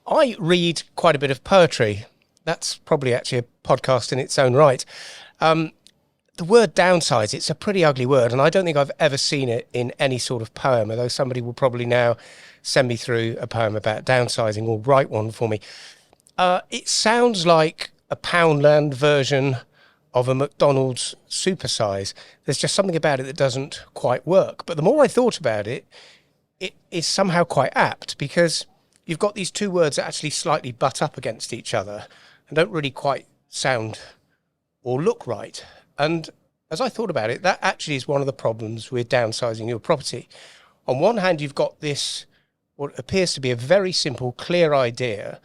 I read quite a bit of poetry. That's probably actually a podcast in its own right. The word downsize, it's a pretty ugly word, and I don't think I've ever seen it in any sort of poem, although somebody will probably now send me through a poem about downsizing or write one for me. It sounds like a Poundland version of a McDonald's supersize. There's just something about it that doesn't quite work. But the more I thought about it, it is somehow quite apt, because you've got these two words that actually slightly butt up against each other and don't really quite sound or look right. And as I thought about it, that actually is one of the problems with downsizing your property. On one hand, you've got this, what appears to be a very simple, clear idea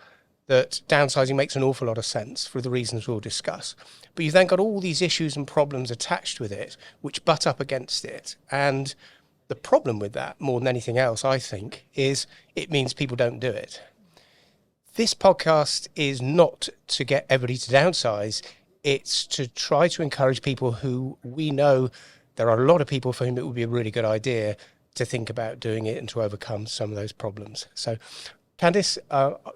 that downsizing makes an awful lot of sense for the reasons we'll discuss. But you've then got all these issues and problems attached with it, which butt up against it. And the problem with that, more than anything else, I think, is it means people don't do it. This podcast is not to get everybody to downsize. It's to try to encourage people who we know there are a lot of people for whom it would be a really good idea to think about doing it and to overcome some of those problems. So Candice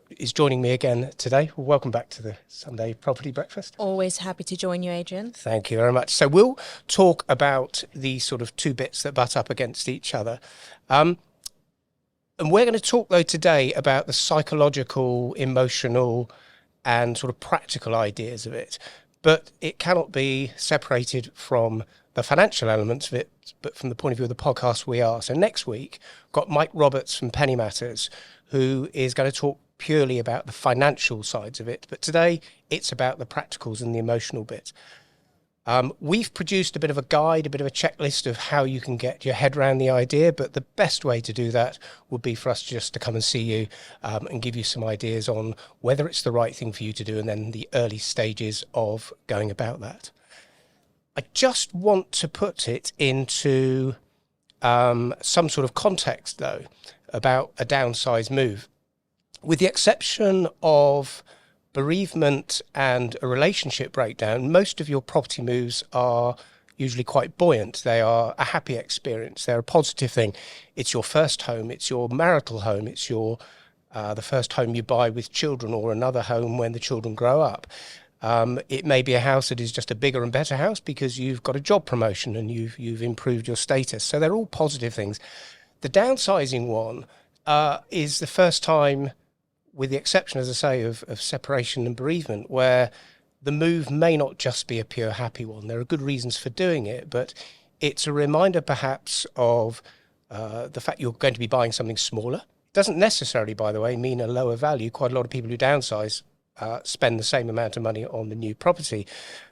is joining me again today. Welcome back to the Sunday Property Breakfast. Always happy to join you, Adrian. Thank you very much. So we'll talk about these sort of two bits that butt up against each other. And we're going to talk, though, today about the psychological, emotional, and sort of practical ideas of it. But it cannot be separated from the financial elements of it, but from the point of view of the podcast we are. So next week, got Mike Roberts from Penny Matters, who is going to talk purely about the financial sides of it. But today, it's about the practicals and the emotional bit. We've produced a bit of a guide, a bit of a checklist of how you can get your head around the idea, but the best way to do that would be for us just to come and see you and give you some ideas on whether it's the right thing for you to do and then the early stages of going about that. I just want to put it into some sort of context, though, about a downsize move. With the exception of bereavement and a relationship breakdown, most of your property moves are usually quite buoyant. They are a happy experience. They're a positive thing. It's your first home. It's your marital home. It's your the first home you buy with children, or another home when the children grow up. It may be a house that is just a bigger and better house because you've got a job promotion and you've improved your status. So they're all positive things. The downsizing one is the first time, with the exception, as I say, of separation and bereavement, where the move may not just be a pure happy one. There are good reasons for doing it, but it's a reminder perhaps of the fact you're going to be buying something smaller. Doesn't necessarily, by the way, mean a lower value. Quite a lot of people who downsize spend the same amount of money on the new property.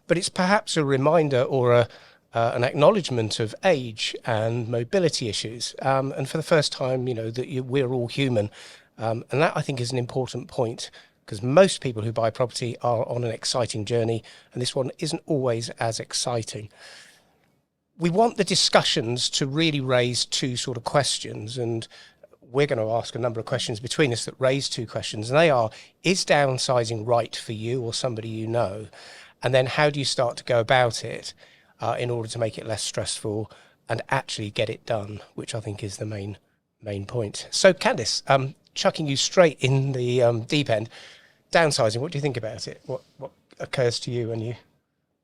But it's perhaps a reminder or an acknowledgement of age and mobility issues. And for the first time, that we're all human. And that, I think, is an important point, because most people who buy property are on an exciting journey, and this one isn't always as exciting. We want the discussions to really raise two sort of questions, and we're going to ask a number of questions between us that raise two questions, and they are, is downsizing right for you or somebody you know? And then how do you start to go about it in order to make it less stressful and actually get it done, which I think is the main point. So Candice, chucking you straight in the deep end, downsizing, what do you think about it? What occurs to you when you...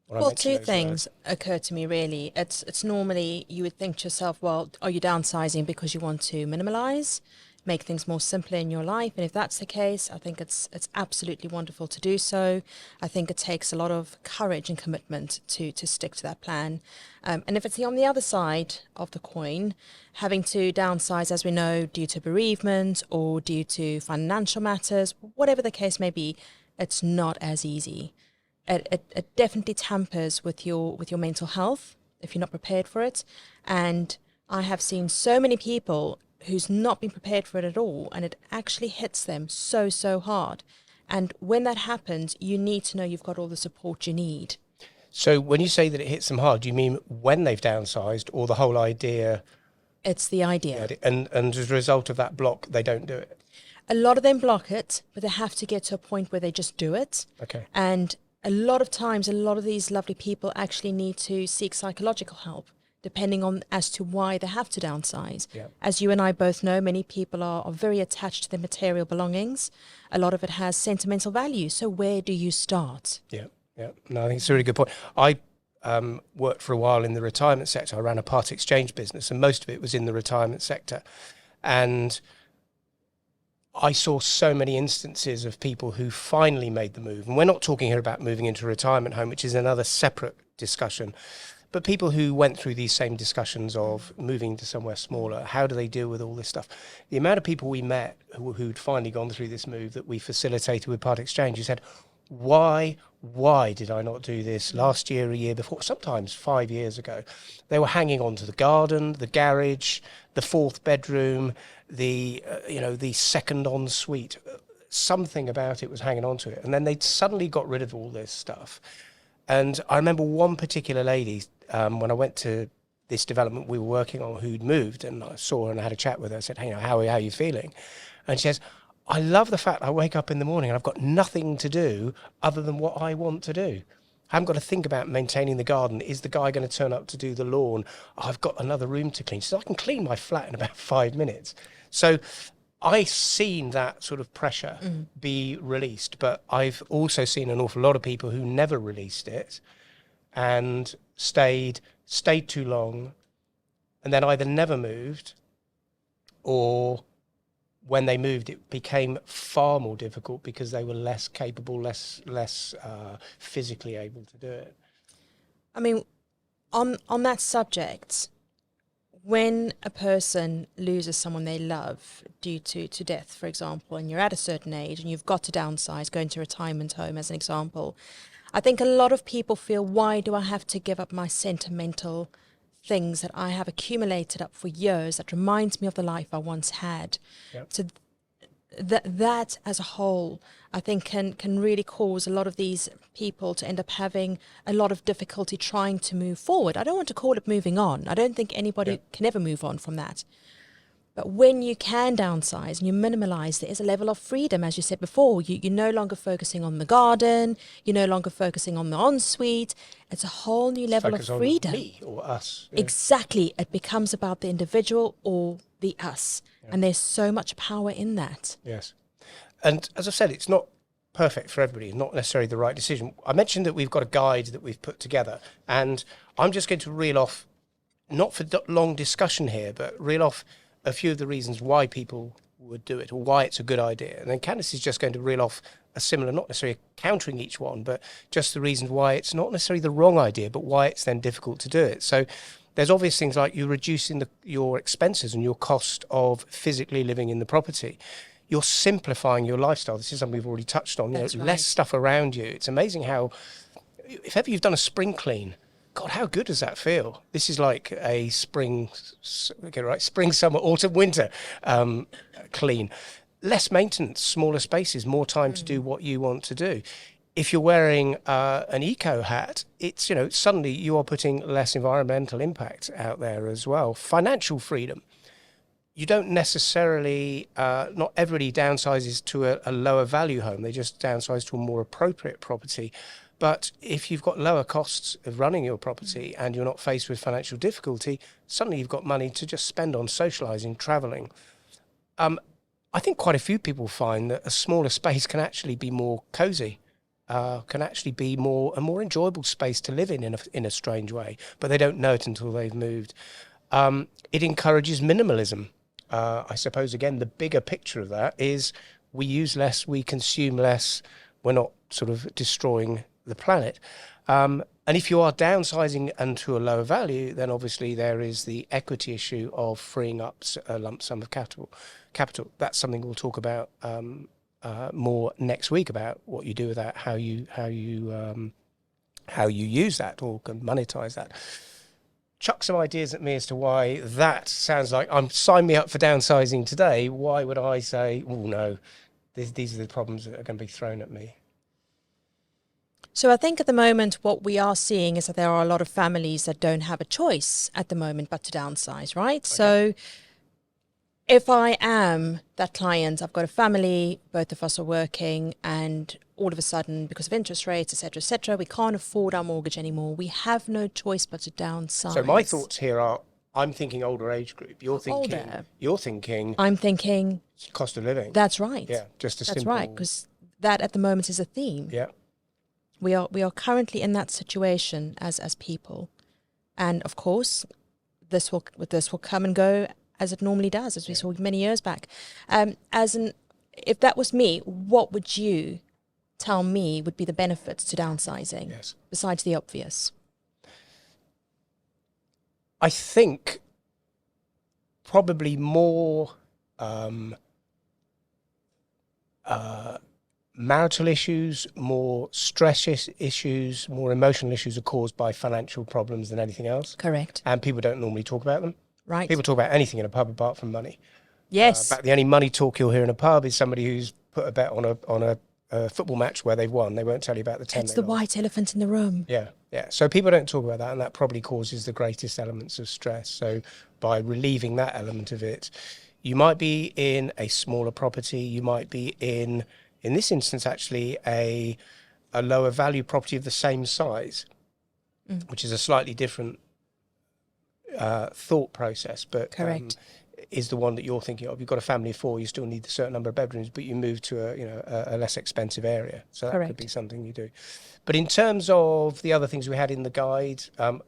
Well, two things occur to me, really. It's normally, you would think to yourself, well, are you downsizing because you want to minimize, make things more simpler in your life? And if that's the case, I think it's absolutely wonderful to do so. I think it takes a lot of courage and commitment to stick to that plan. And if it's on the other side of the coin, having to downsize, as we know, due to bereavement or due to financial matters, whatever the case may be, it's not as easy. It definitely tampers with your mental health if you're not prepared for it. And I have seen so many people who's not been prepared for it at all, and it actually hits them so hard. And when that happens, you need to know you've got all the support you need. So when you say that it hits them hard, do you mean when they've downsized, or the whole idea? It's the idea. And as a result of that block, they don't do it? A lot of them block it, but they have to get to a point where they just do it. Okay. And a lot of times, a lot of these lovely people actually need to seek psychological help depending on as to why they have to downsize. Yeah. As you and I both know, many people are very attached to their material belongings. A lot of it has sentimental value. So where do you start? Yeah, yeah. No, I think it's a really good point. I worked for a while in the retirement sector. I ran a part exchange business, and most of it was in the retirement sector. And I saw so many instances of people who finally made the move. And we're not talking here about moving into a retirement home, which is another separate discussion. But people who went through these same discussions of moving to somewhere smaller, how do they deal with all this stuff? The amount of people we met who'd finally gone through this move that we facilitated with part exchange, who said, why did I not do this last year, a year before, sometimes 5 years ago? They were hanging on to the garden, the garage, the fourth bedroom, the second ensuite. Something about it was hanging on to it. And then they suddenly got rid of all this stuff. And I remember one particular lady, when I went to this development we were working on, who'd moved, and I saw her and I had a chat with her. I said, hey, how are you feeling? And she says, I love the fact I wake up in the morning and I've got nothing to do other than what I want to do. I haven't got to think about maintaining the garden. Is the guy going to turn up to do the lawn? I've got another room to clean. So I can clean my flat in about 5 minutes. So I've seen that sort of pressure be released, but I've also seen an awful lot of people who never released it and stayed too long, and then either never moved, or when they moved, it became far more difficult because they were less capable, less physically able to do it. I mean, on that subject, when a person loses someone they love due to death, for example, and you're at a certain age and you've got to downsize, go into a retirement home as an example, I think a lot of people feel, why do I have to give up my sentimental things that I have accumulated up for years that reminds me of the life I once had? Yep. So that as a whole, I think can really cause a lot of these people to end up having a lot of difficulty trying to move forward. I don't want to call it moving on. I don't think anybody can ever move on from that. But when you can downsize and you minimalize, there is a level of freedom, as you said before. You're no longer focusing on the garden. You're no longer focusing on the ensuite. It's a whole new level of freedom. On me or us. Yeah. Exactly. It becomes about the individual or the us. Yeah. And there's so much power in that. Yes. And as I said, it's not perfect for everybody, not necessarily the right decision. I mentioned that we've got a guide that we've put together, and I'm just going to reel off, not for long discussion here, but reel off a few of the reasons why people would do it or why it's a good idea. And then Candice is just going to reel off a similar, not necessarily countering each one, but just the reasons why it's not necessarily the wrong idea, but why it's then difficult to do it. So there's obvious things like you reducing your expenses and your cost of physically living in the property. You're simplifying your lifestyle. This is something we've already touched on. That's right. Less stuff around you. It's amazing how, if ever you've done a spring clean, God, how good does that feel? This is like a spring, summer, autumn, winter clean. Less maintenance, smaller spaces, more time to do what you want to do. If you're wearing an eco hat, it's, suddenly you are putting less environmental impact out there as well. Financial freedom. You don't necessarily, not everybody downsizes to a lower value home. They just downsize to a more appropriate property. But if you've got lower costs of running your property and you're not faced with financial difficulty, suddenly you've got money to just spend on socialising, travelling. I think quite a few people find that a smaller space can actually be more cosy, can actually be a more enjoyable space to live in a strange way, but they don't know it until they've moved. It encourages minimalism. I suppose, again, the bigger picture of that is we use less, we consume less, we're not sort of destroying the planet. And if you are downsizing and to a lower value, then obviously there is the equity issue of freeing up a lump sum of capital. That's something we'll talk about more next week, about what you do with that, how you use that or can monetize that. Chuck some ideas at me as to why that sounds like sign me up for downsizing today. Why would I say, oh no, these are the problems that are going to be thrown at me? So I think at the moment what we are seeing is that there are a lot of families that don't have a choice at the moment but to downsize, right? Okay. So if I am that client, I've got a family, both of us are working, and all of a sudden, because of interest rates, et cetera, we can't afford our mortgage anymore. We have no choice but to downsize. So my thoughts here are, I'm thinking older age group. You're thinking Older. You're thinking I'm thinking cost of living. that's right. Yeah, just a That's simple. right, because that at the moment is a theme. Yeah. We are currently in that situation as people, and of course, this will come and go as it normally does, as we saw many years back. If that was me, what would you tell me would be the benefits to downsizing? Yes. Besides the obvious. I think probably more marital issues, more stress issues, more emotional issues are caused by financial problems than anything else. Correct. And people don't normally talk about them. Right. People talk about anything in a pub apart from money. Yes. But the only money talk you'll hear in a pub is somebody who's put a bet on a football match where they've won. They won't tell you about the 10. It's the white elephant in the room. Yeah. So people don't talk about that, and that probably causes the greatest elements of stress. So by relieving that element of it, you might be in a smaller property. You might be in this instance, actually, a lower value property of the same size, which is a slightly different thought process. But correct. Is the one that you're thinking of. You've got a family of 4, you still need a certain number of bedrooms, but you move to a less expensive area. So that could be something you do. But in terms of the other things we had in the guide,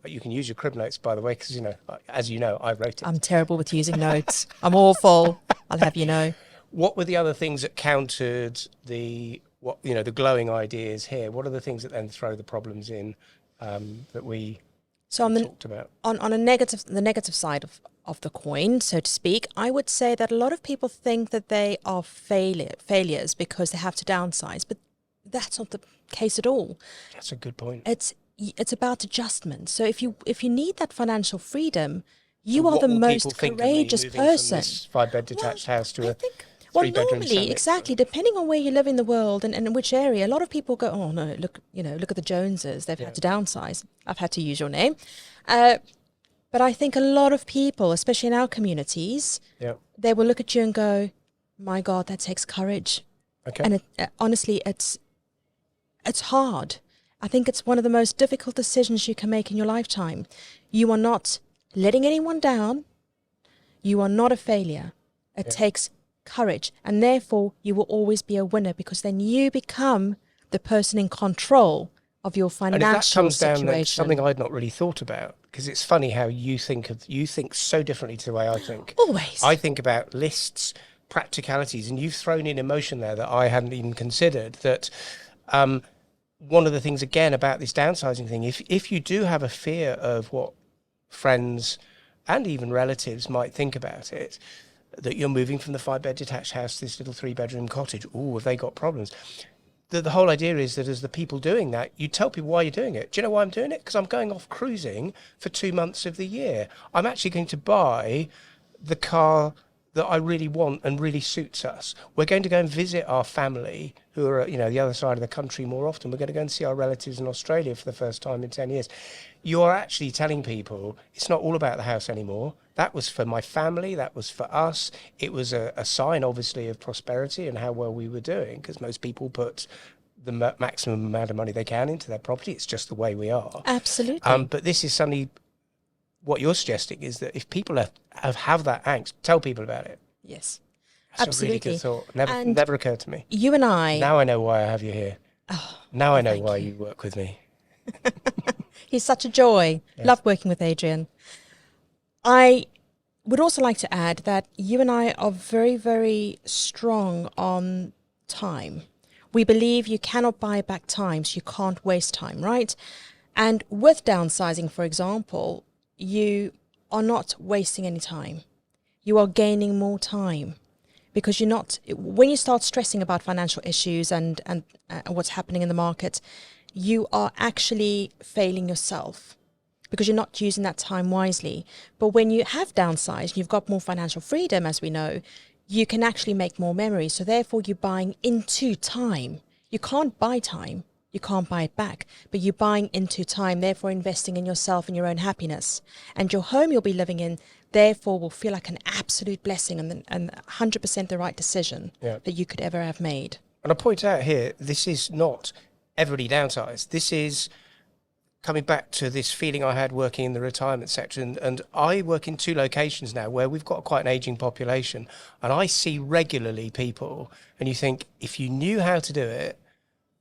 you can use your crib notes, by the way, because, as you know, I wrote it. I'm terrible with using notes. I'm awful. I'll have you know. What were the other things that countered the glowing ideas here? What are the things that then throw the problems in that we talked about? On the negative side of the coin, so to speak, I would say that a lot of people think that they are failures because they have to downsize, but that's not the case at all. That's a good point. It's about adjustment. So if you need that financial freedom, you are the most courageous person. From this 5-bed detached house to a 3-bedroom normally, semi. exactly, depending on where you live in the world and in which area, a lot of people go, oh no, look at the Joneses, they've had to downsize. I've had to use your name. But I think a lot of people, especially in our communities, they will look at you and go, my God, that takes courage. Okay. And honestly, it's hard. I think it's one of the most difficult decisions you can make in your lifetime. You are not letting anyone down. You are not a failure. It takes courage. And therefore, you will always be a winner, because then you become the person in control of your financial and if that comes situation. Down to something I'd not really thought about, because it's funny how you think so differently to the way I think. Always. I think about lists, practicalities, and you've thrown in emotion there that I hadn't even considered. That one of the things again about this downsizing thing, if you do have a fear of what friends and even relatives might think about it, that you're moving from the 5-bed detached house to this little 3-bedroom cottage, have they got problems? The whole idea is that as the people doing that, you tell people why you're doing it. Do you know why I'm doing it? Because I'm going off cruising for 2 months of the year. I'm actually going to buy the car that I really want and really suits us. We're going to go and visit our family who are, the other side of the country more often. We're going to go and see our relatives in Australia for the first time in 10 years. You're actually telling people it's not all about the house anymore. That was for my family. That was for us. It was a sign, obviously, of prosperity and how well we were doing, because most people put the maximum amount of money they can into their property. It's just the way we are. Absolutely. But this is suddenly, what you're suggesting is that if people have that angst, tell people about it. Yes. That's absolutely. a really good thought. Never occurred to me. You and I... Now I know why I have you here. Now I know why you work with me. He's such a joy. Yes. Love working with Adrian. I would also like to add that you and I are very, very strong on time. We believe you cannot buy back time, so you can't waste time, right? And with downsizing, for example, you are not wasting any time. You are gaining more time, because you're not, when you start stressing about financial issues and what's happening in the market, you are actually failing yourself, because you're not using that time wisely. But when you have downsized, you've got more financial freedom, as we know, you can actually make more memories. So therefore, you're buying into time. You can't buy time. You can't buy it back, but you're buying into time, therefore investing in yourself and your own happiness. And your home you'll be living in, therefore, will feel like an absolute blessing and 100% the right decision that you could ever have made. And I point out here, this is not everybody downsized. This is coming back to this feeling I had working in the retirement sector. And I work in 2 locations now where we've got quite an aging population. And I see regularly people, and you think, if you knew how to do it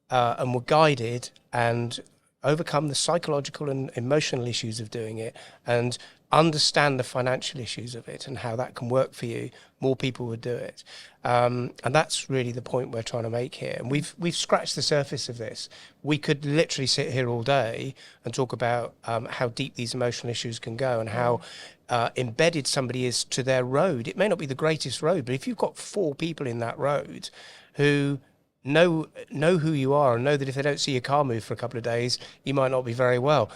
and were guided and overcome the psychological and emotional issues of doing it and understand the financial issues of it and how that can work for you, more people would do it. And that's really the point we're trying to make here. And we've scratched the surface of this. We could literally sit here all day and talk about how deep these emotional issues can go and how embedded somebody is to their road. It may not be the greatest road, but if you've got 4 people in that road who know who you are and know that if they don't see your car move for a couple of days, you might not be very well.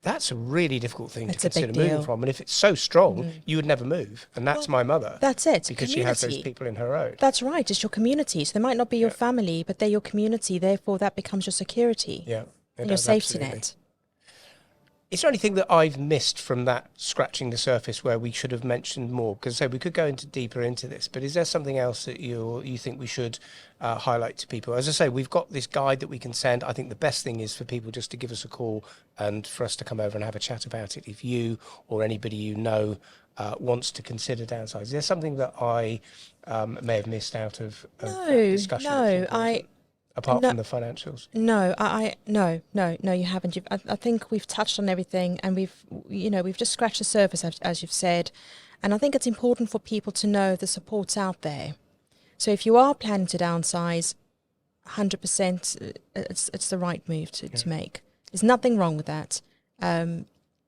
That's a really difficult thing to consider moving from. And if it's so strong, you would never move. And that's my mother. That's it. Because she has those people in her road. That's right. It's your community. So they might not be your family, but they're your community. Therefore, that becomes your security. Yeah. And your safety net. Is there anything that I've missed from that scratching the surface where we should have mentioned more? Because we could go deeper into this, but is there something else that you think we should highlight to people? As I say, we've got this guide that we can send. I think the best thing is for people just to give us a call and for us to come over and have a chat about it. If you or anybody you know wants to consider downsizing, is there something that I may have missed out of that discussion? No, apart from the financials. No, no, you haven't. I think we've touched on everything, and we've just scratched the surface, as you've said. And I think it's important for people to know the support's out there. So if you are planning to downsize, 100%, it's the right move to make. There's nothing wrong with that. And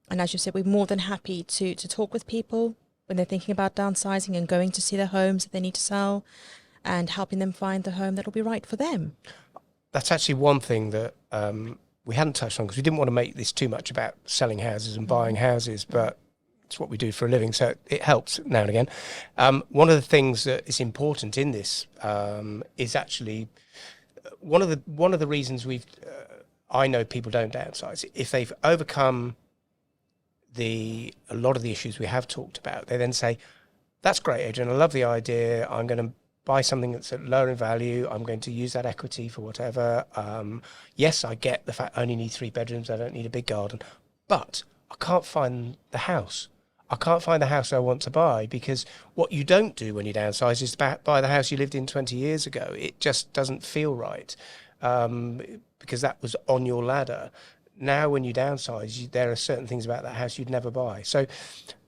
as you said, we're more than happy to talk with people when they're thinking about downsizing and going to see their homes that they need to sell, and helping them find the home that will be right for them. That's actually one thing that we hadn't touched on, because we didn't want to make this too much about selling houses and buying houses, but it's what we do for a living, so it helps now and again. One of the things that is important in this is actually one of the reasons I know people don't downsize. If they've overcome a lot of the issues we have talked about, they then say, "That's great, Adrian. I love the idea. I'm going to buy something that's at lower in value. I'm going to use that equity for whatever. Yes, I get the fact I only need 3 bedrooms. I don't need a big garden, but I can't find the house. I can't find the house I want to buy," because what you don't do when you downsize is buy the house you lived in 20 years ago. It just doesn't feel right because that was on your ladder. Now, when you downsize, there are certain things about that house you'd never buy. So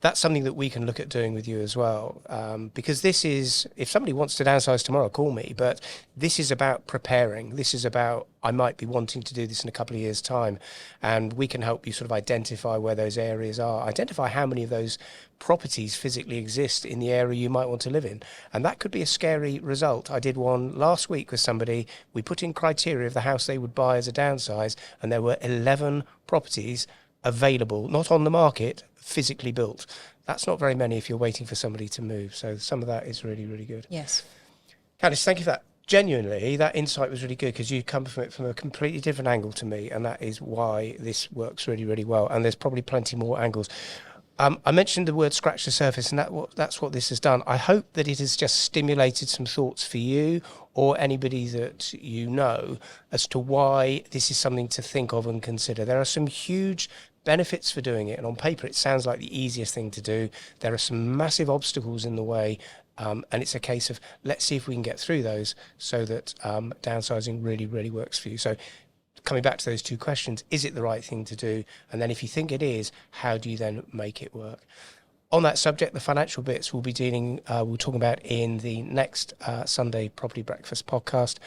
that's something that we can look at doing with you as well. Because this is, if somebody wants to downsize tomorrow, call me. But this is about preparing. This is about, I might be wanting to do this in a couple of years' time. And we can help you sort of identify where those areas are, identify how many of those properties physically exist in the area you might want to live in. And that could be a scary result. I did one last week with somebody. We put in criteria of the house they would buy as a downsize, and there were 11 properties available, not on the market, physically built. That's not very many if you're waiting for somebody to move. So some of that is really, really good. Yes. Candice, thank you for that. Genuinely, that insight was really good, because you come from it from a completely different angle to me, and that is why this works really, really well. And there's probably plenty more angles. I mentioned the word scratch the surface, and that's what this has done. I hope that it has just stimulated some thoughts for you or anybody that you know as to why this is something to think of and consider. There are some huge benefits for doing it, and on paper it sounds like the easiest thing to do. There are some massive obstacles in the way, and it's a case of let's see if we can get through those so that downsizing really, really works for you. So coming back to those 2 questions, is it the right thing to do? And then if you think it is, how do you then make it work? On that subject, the financial bits we'll be talking about in the next Sunday Property Breakfast podcast.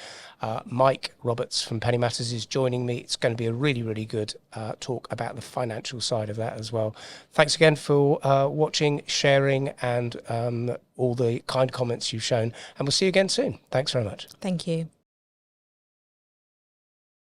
Mike Roberts from Penny Matters is joining me. It's going to be a really, really good talk about the financial side of that as well. Thanks again for watching, sharing, and all the kind comments you've shown. And we'll see you again soon. Thanks very much. Thank you.